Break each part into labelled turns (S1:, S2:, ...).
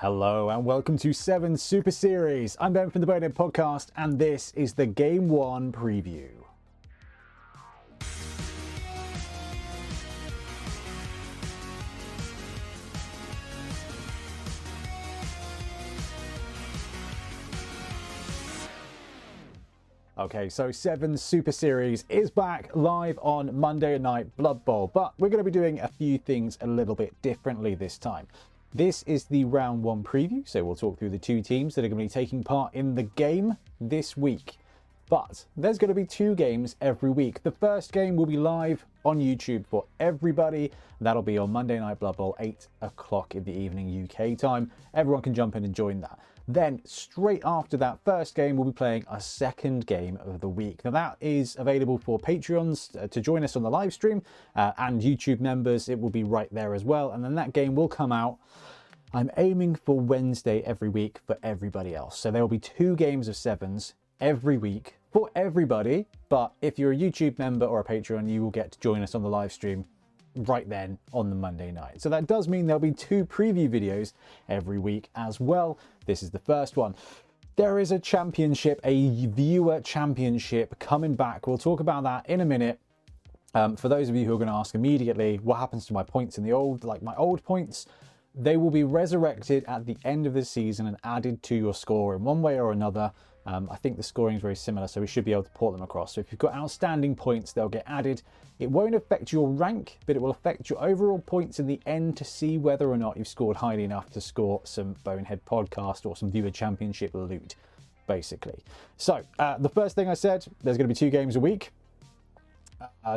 S1: Hello and welcome to 7 Super Series. I'm Ben from the Bonehead podcast and this is the Game 1 preview. Okay, so 7 Super Series is back live on Monday night Blood Bowl, but we're going to be doing a few things a little bit differently this time. This is the round 1 preview, so we'll talk through the 2 teams that are going to be taking part in the game this week. But there's going to be 2 games every week. The first game will be live on YouTube for everybody. That'll be on Monday Night Blood Bowl, 8 o'clock in the evening UK time. Everyone can jump in and join that. Then, straight after that first game, we'll be playing a second game of the week. Now, that is available for Patreons to join us on the live stream, and YouTube members. It will be right there as well. And then that game will come out. I'm aiming for Wednesday every week for everybody else. So there will be 2 games of 7s every week for everybody. But if you're a YouTube member or a Patreon, you will get to join us on the live stream right then on the Monday night. So that does mean there'll be 2 preview videos every week as well. This is the first one. There is a championship, a viewer championship coming back. We'll talk about that in a minute. For those of you who are going to ask immediately, what happens to my points in the old, like my old points? They will be resurrected at the end of the season and added to your score in one way or another. I think the scoring is very similar, so we should be able to port them across. So if you've got outstanding points, they'll get added. It won't affect your rank, but it will affect your overall points in the end to see whether or not you've scored highly enough to score some Bonehead podcast or some viewer championship loot, basically. So the first thing I said, there's going to be 2 games a week.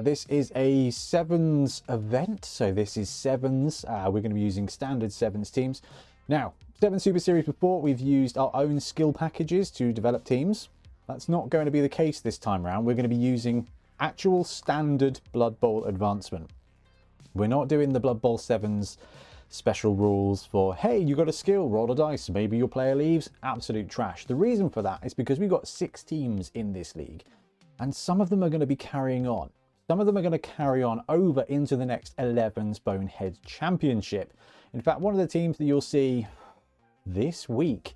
S1: This is a 7s event, so this is 7s. We're going to be using standard 7s teams. Now, 7 Super Series before, we've used our own skill packages to develop teams. That's not going to be the case this time around. We're going to be using actual standard Blood Bowl advancement. We're not doing the Blood Bowl 7s special rules for, hey, you got a skill, roll a dice, maybe your player leaves. Absolute trash. The reason for that is because we've got 6 teams in this league, and some of them are going to be carrying on. Some of them are going to carry on over into the next 11's Bonehead Championship. In fact, one of the teams that you'll see this week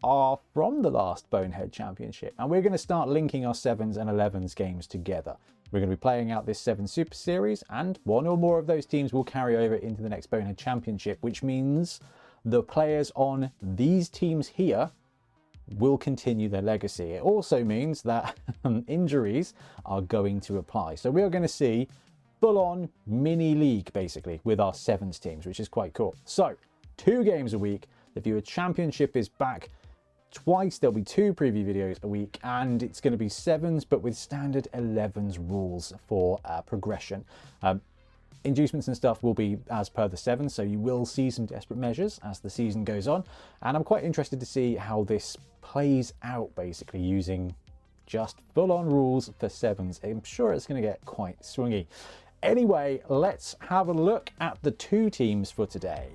S1: are from the last Bonehead Championship. And we're going to start linking our 7s and 11s games together. We're going to be playing out this 7 Super Series, and one or more of those teams will carry over into the next Bonehead Championship, which means the players on these teams here will continue their legacy. It also means that injuries are going to apply. So we are going to see full-on mini league basically with our 7s teams, which is quite cool. So 2 games a week. The viewer championship is back twice. There'll be 2 preview videos a week, and it's going to be 7s but with standard 11s rules for progression. Inducements and stuff will be as per the 7, so you will see some desperate measures as the season goes on. And I'm quite interested to see how this plays out, basically using just full-on rules for 7s. I'm sure it's going to get quite swingy. Anyway, let's have a look at the 2 teams for today.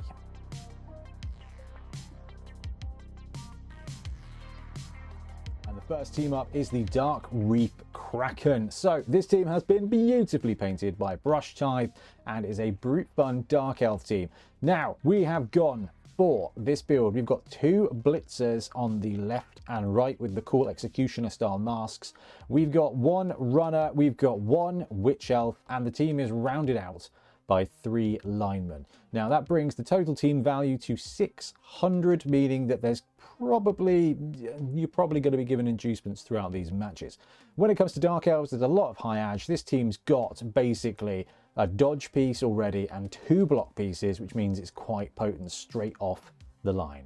S1: And the first team up is the Dark Reef Kraken. So this team has been beautifully painted by Brush Tithe and is a brute fun Dark Elf team. Now we have gone for this build. We've got 2 blitzers on the left and right with the cool executioner style masks. We've got 1 runner, we've got 1 witch elf, and the team is rounded out by 3 linemen. Now that brings the total team value to 600, meaning that you're probably going to be given inducements throughout these matches. When it comes to Dark Elves, there's a lot of high edge. This team's got basically a dodge piece already and 2 block pieces, which means it's quite potent straight off the line.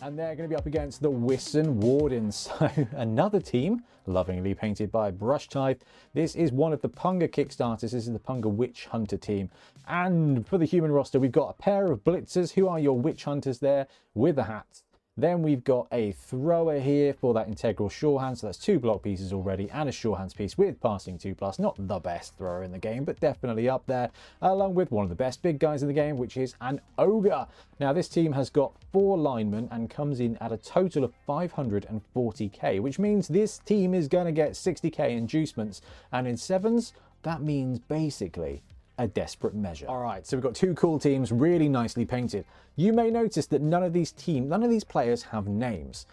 S1: And they're going to be up against the Wissen Wardens. So another team, lovingly painted by Brush Tithe. This is one of the Punga Kickstarters. This is the Punga Witch Hunter team. And for the human roster, we've got a pair of blitzers. Who are your witch hunters there with the hats? Then we've got a thrower here for that integral shorehand, so that's 2 block pieces already, and a shorehands piece with passing 2+. Not the best thrower in the game, but definitely up there, along with one of the best big guys in the game, which is an ogre. Now this team has got 4 linemen and comes in at a total of 540k, which means this team is going to get 60k inducements, and in 7s, that means basically a desperate measure. All right, so we've got two cool teams, really nicely painted. You may notice that none of these players have names.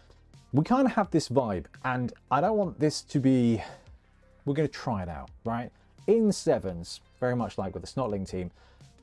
S1: We kind of have this vibe, and I don't want this to be... We're going to try it out, right? In sevens, very much like with the Snotling team,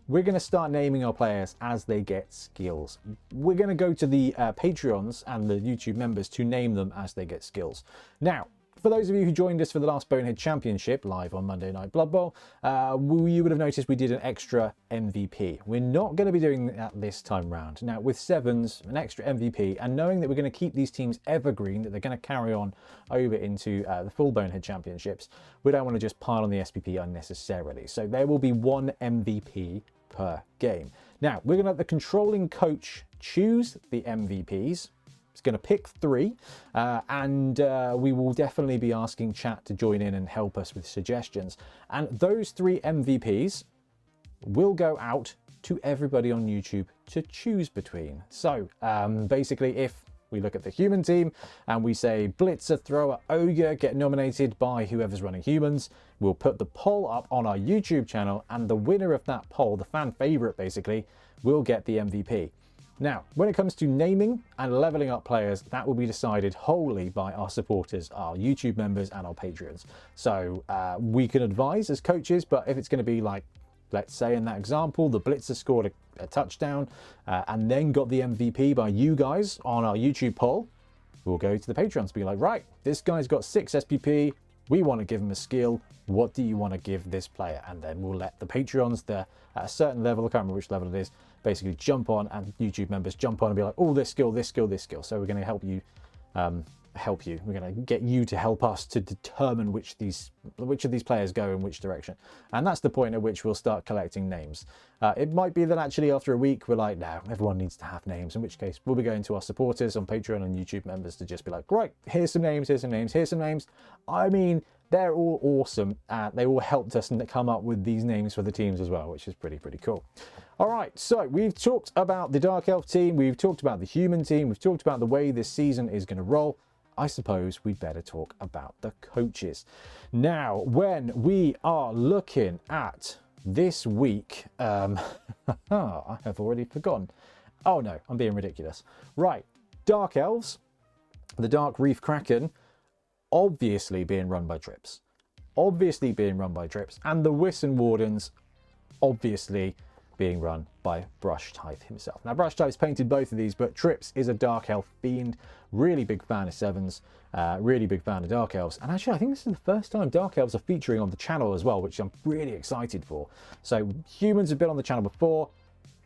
S1: we're going to start naming our players as they get skills. We're going to go to the Patreons and the YouTube members to name them as they get skills. Now, for those of you who joined us for the last Bonehead Championship, live on Monday Night Blood Bowl, you would have noticed we did an extra MVP. We're not going to be doing that this time round. Now, with sevens, an extra MVP, and knowing that we're going to keep these teams evergreen, that they're going to carry on over into the full Bonehead Championships, we don't want to just pile on the SPP unnecessarily. So there will be one MVP per game. Now, we're going to let the controlling coach choose the MVPs. It's going to pick 3, and we will definitely be asking chat to join in and help us with suggestions. And those 3 MVPs will go out to everybody on YouTube to choose between. So basically, if we look at the human team and we say Blitzer, Thrower, Ogre get nominated by whoever's running humans, we'll put the poll up on our YouTube channel, and the winner of that poll, the fan favorite basically, will get the MVP. Now, when it comes to naming and leveling up players, that will be decided wholly by our supporters, our YouTube members and our Patreons. So we can advise as coaches, but if it's going to be like, let's say in that example, the Blitzer scored a touchdown and then got the MVP by you guys on our YouTube poll, we'll go to the Patreons, be like, right, this guy's got 6 SPP, we want to give him a skill, what do you want to give this player? And then we'll let the Patreons, at a certain level, I can't remember which level it is, basically jump on, and YouTube members jump on and be like, oh, this skill, this skill, this skill. So we're going to help you. We're going to get you to help us to determine which of these players go in which direction. And that's the point at which we'll start collecting names. It might be that actually after a week we're like, no, everyone needs to have names, in which case we'll be going to our supporters on Patreon and YouTube members to just be like, right, here's some names, here's some names, here's some names. I mean, they're all awesome. They all helped us and come up with these names for the teams as well, which is pretty cool. All right, so we've talked about the Dark Elf team, we've talked about the human team, we've talked about the way this season is going to roll. I suppose we'd better talk about the coaches. Now, when we are looking at this week, I have already forgotten. Oh no, I'm being ridiculous. Right, Dark Elves, the Dark Reef Kraken, obviously being run by Trips. Obviously being run by Trips. And the Wissen Wardens, obviously being run by Brushtithe himself. Now, Brushtithe's painted both of these, but Trips is a Dark Elf fiend. Really big fan of sevens, really big fan of Dark Elves. And actually, I think this is the first time Dark Elves are featuring on the channel as well, which I'm really excited for. So humans have been on the channel before.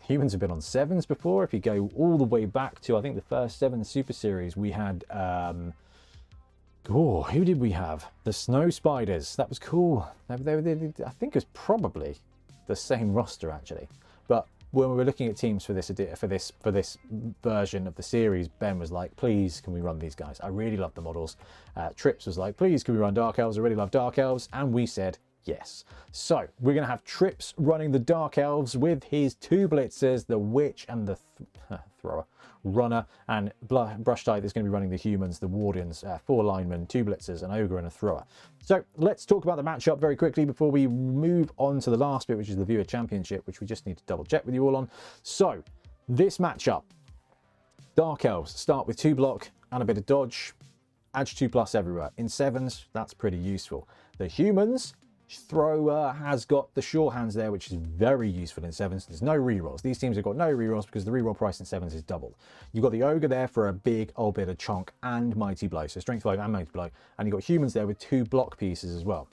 S1: Humans have been on sevens before. If you go all the way back to, I think, the first 7 Super Series, we had... oh, who did we have? The Snow Spiders. That was cool. I think it was probably the same roster, actually. But when we were looking at teams for this version of the series, Ben was like, please, can we run these guys? I really love the models. Trips was like, please, can we run Dark Elves? I really love Dark Elves. And we said yes. So we're going to have Trips running the Dark Elves with his 2 Blitzers, the Witch and the Thrower. Runner, and Brushtithe is going to be running the humans, the Wardens, 4 linemen, 2 Blitzers, an Ogre and a Thrower. So let's talk about the matchup very quickly before we move on to the last bit, which is the Viewer Championship, which we just need to double check with you all on. So this matchup, Dark Elves start with 2 block and a bit of dodge, edge 2+ everywhere. In sevens, that's pretty useful. The humans, Thrower has got the sure hands there, which is very useful in sevens. There's no rerolls. These teams have got no rerolls because the reroll price in sevens is doubled. You've got the Ogre there for a big old bit of chonk and Mighty Blow, so strength 5 and Mighty Blow, and you've got humans there with 2 block pieces as well,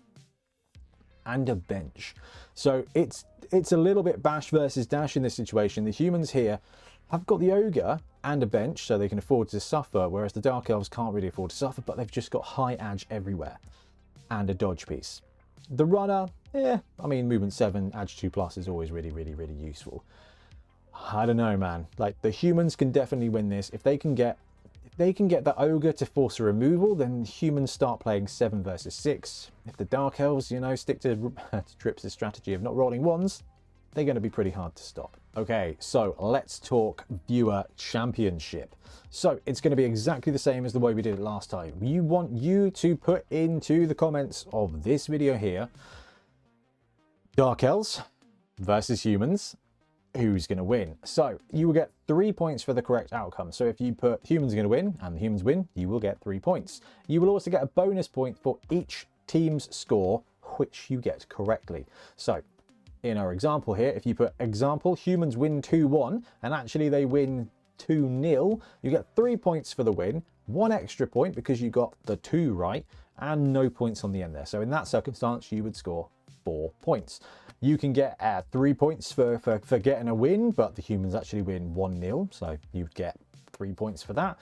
S1: and a bench. So it's a little bit bash versus dash in this situation. The humans here have got the Ogre and a bench, so they can afford to suffer, whereas the Dark Elves can't really afford to suffer, but they've just got high edge everywhere and a dodge piece. The Runner, I mean, movement 7, edge 2+ is always really useful. I don't know, man. Like, the humans can definitely win this. If they can get the Ogre to force a removal, then humans start playing 7 versus 6. If the Dark Elves, stick to Trips' strategy of not rolling ones, they're going to be pretty hard to stop. Okay, so let's talk Viewer Championship. So it's going to be exactly the same as the way we did it last time. We want you to put into the comments of this video here Dark Elves versus humans. Who's going to win? So you will get 3 points for the correct outcome. So if you put humans are going to win and the humans win, you will get 3 points. You will also get a bonus point for each team's score which you get correctly. So in our example here, if you put example humans win 2-1 and actually they win 2-0, you get 3 points for the win, 1 extra point because you got the 2 right, and no points on the end there. So in that circumstance, you would score 4 points. You can get 3 points for getting a win, but the humans actually win 1-0, so you'd get 3 points for that.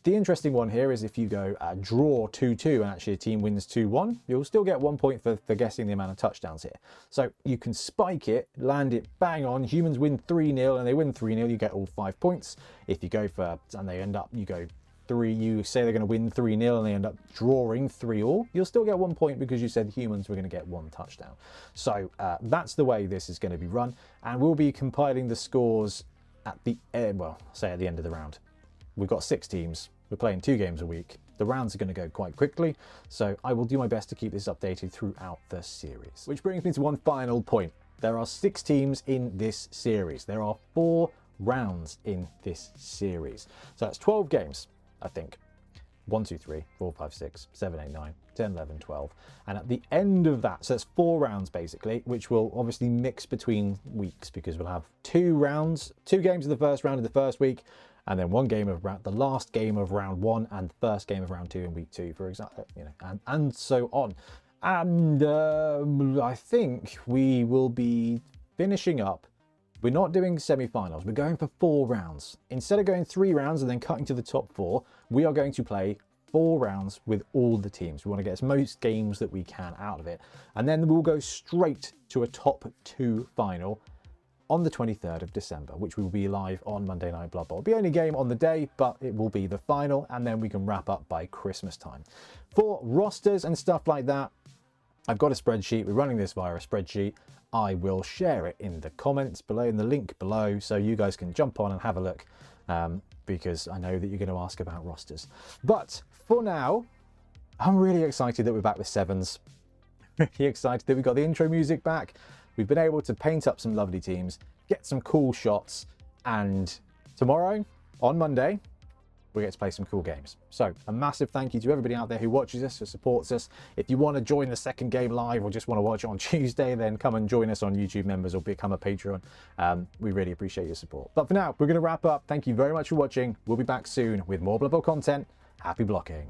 S1: The interesting one here is if you go draw 2-2 and actually a team wins 2-1, you'll still get 1 point for guessing the amount of touchdowns here. So you can spike it, land it bang on, humans win 3-0 and they win 3-0, you get all 5 points. If you go for, and they end up, you go 3, you say they're going to win 3-0 and they end up drawing 3-all, you'll still get 1 point because you said humans were going to get 1 touchdown. So that's the way this is going to be run, and we'll be compiling the scores at the end, well, say at the end of the round. We've got 6 teams, we're playing 2 games a week. The rounds are going to go quite quickly, so I will do my best to keep this updated throughout the series. Which brings me to one final point. There are 6 teams in this series. There are 4 rounds in this series. So that's 12 games, I think. 1, 2, 3, 4, 5, 6, 7, 8, 9, 10, 11, 12. And at the end of that, so that's 4 rounds basically, which will obviously mix between weeks because we'll have 2 rounds, 2 games of the first round of the first week, and then 1 game of the last game of round 1 and the first game of round 2 in week 2, for example, you know, and so on. And I think we will be finishing up. We're not doing semi-finals, we're going for 4 rounds. Instead of going 3 rounds and then cutting to the top 4, we are going to play 4 rounds with all the teams. We want to get as most games that we can out of it. And then we'll go straight to a top 2 final on the 23rd of December, which will be live on Monday Night Blood Bowl. It'll be only game on the day, but it will be the final, and then we can wrap up by Christmas time. For rosters and stuff like that, I've got a spreadsheet. We're running this via a spreadsheet. I will share it in the comments below, in the link below, so you guys can jump on and have a look, because I know that you're going to ask about rosters. But for now, I'm really excited that we're back with 7s. Really excited that we got the intro music back. We've been able to paint up some lovely teams, get some cool shots, and tomorrow, on Monday, we get to play some cool games. So a massive thank you to everybody out there who watches us, who supports us. If you want to join the second game live or just want to watch it on Tuesday, then come and join us on YouTube Members or become a Patreon. We really appreciate your support. But for now, we're going to wrap up. Thank you very much for watching. We'll be back soon with more Blood Bowl content. Happy blocking.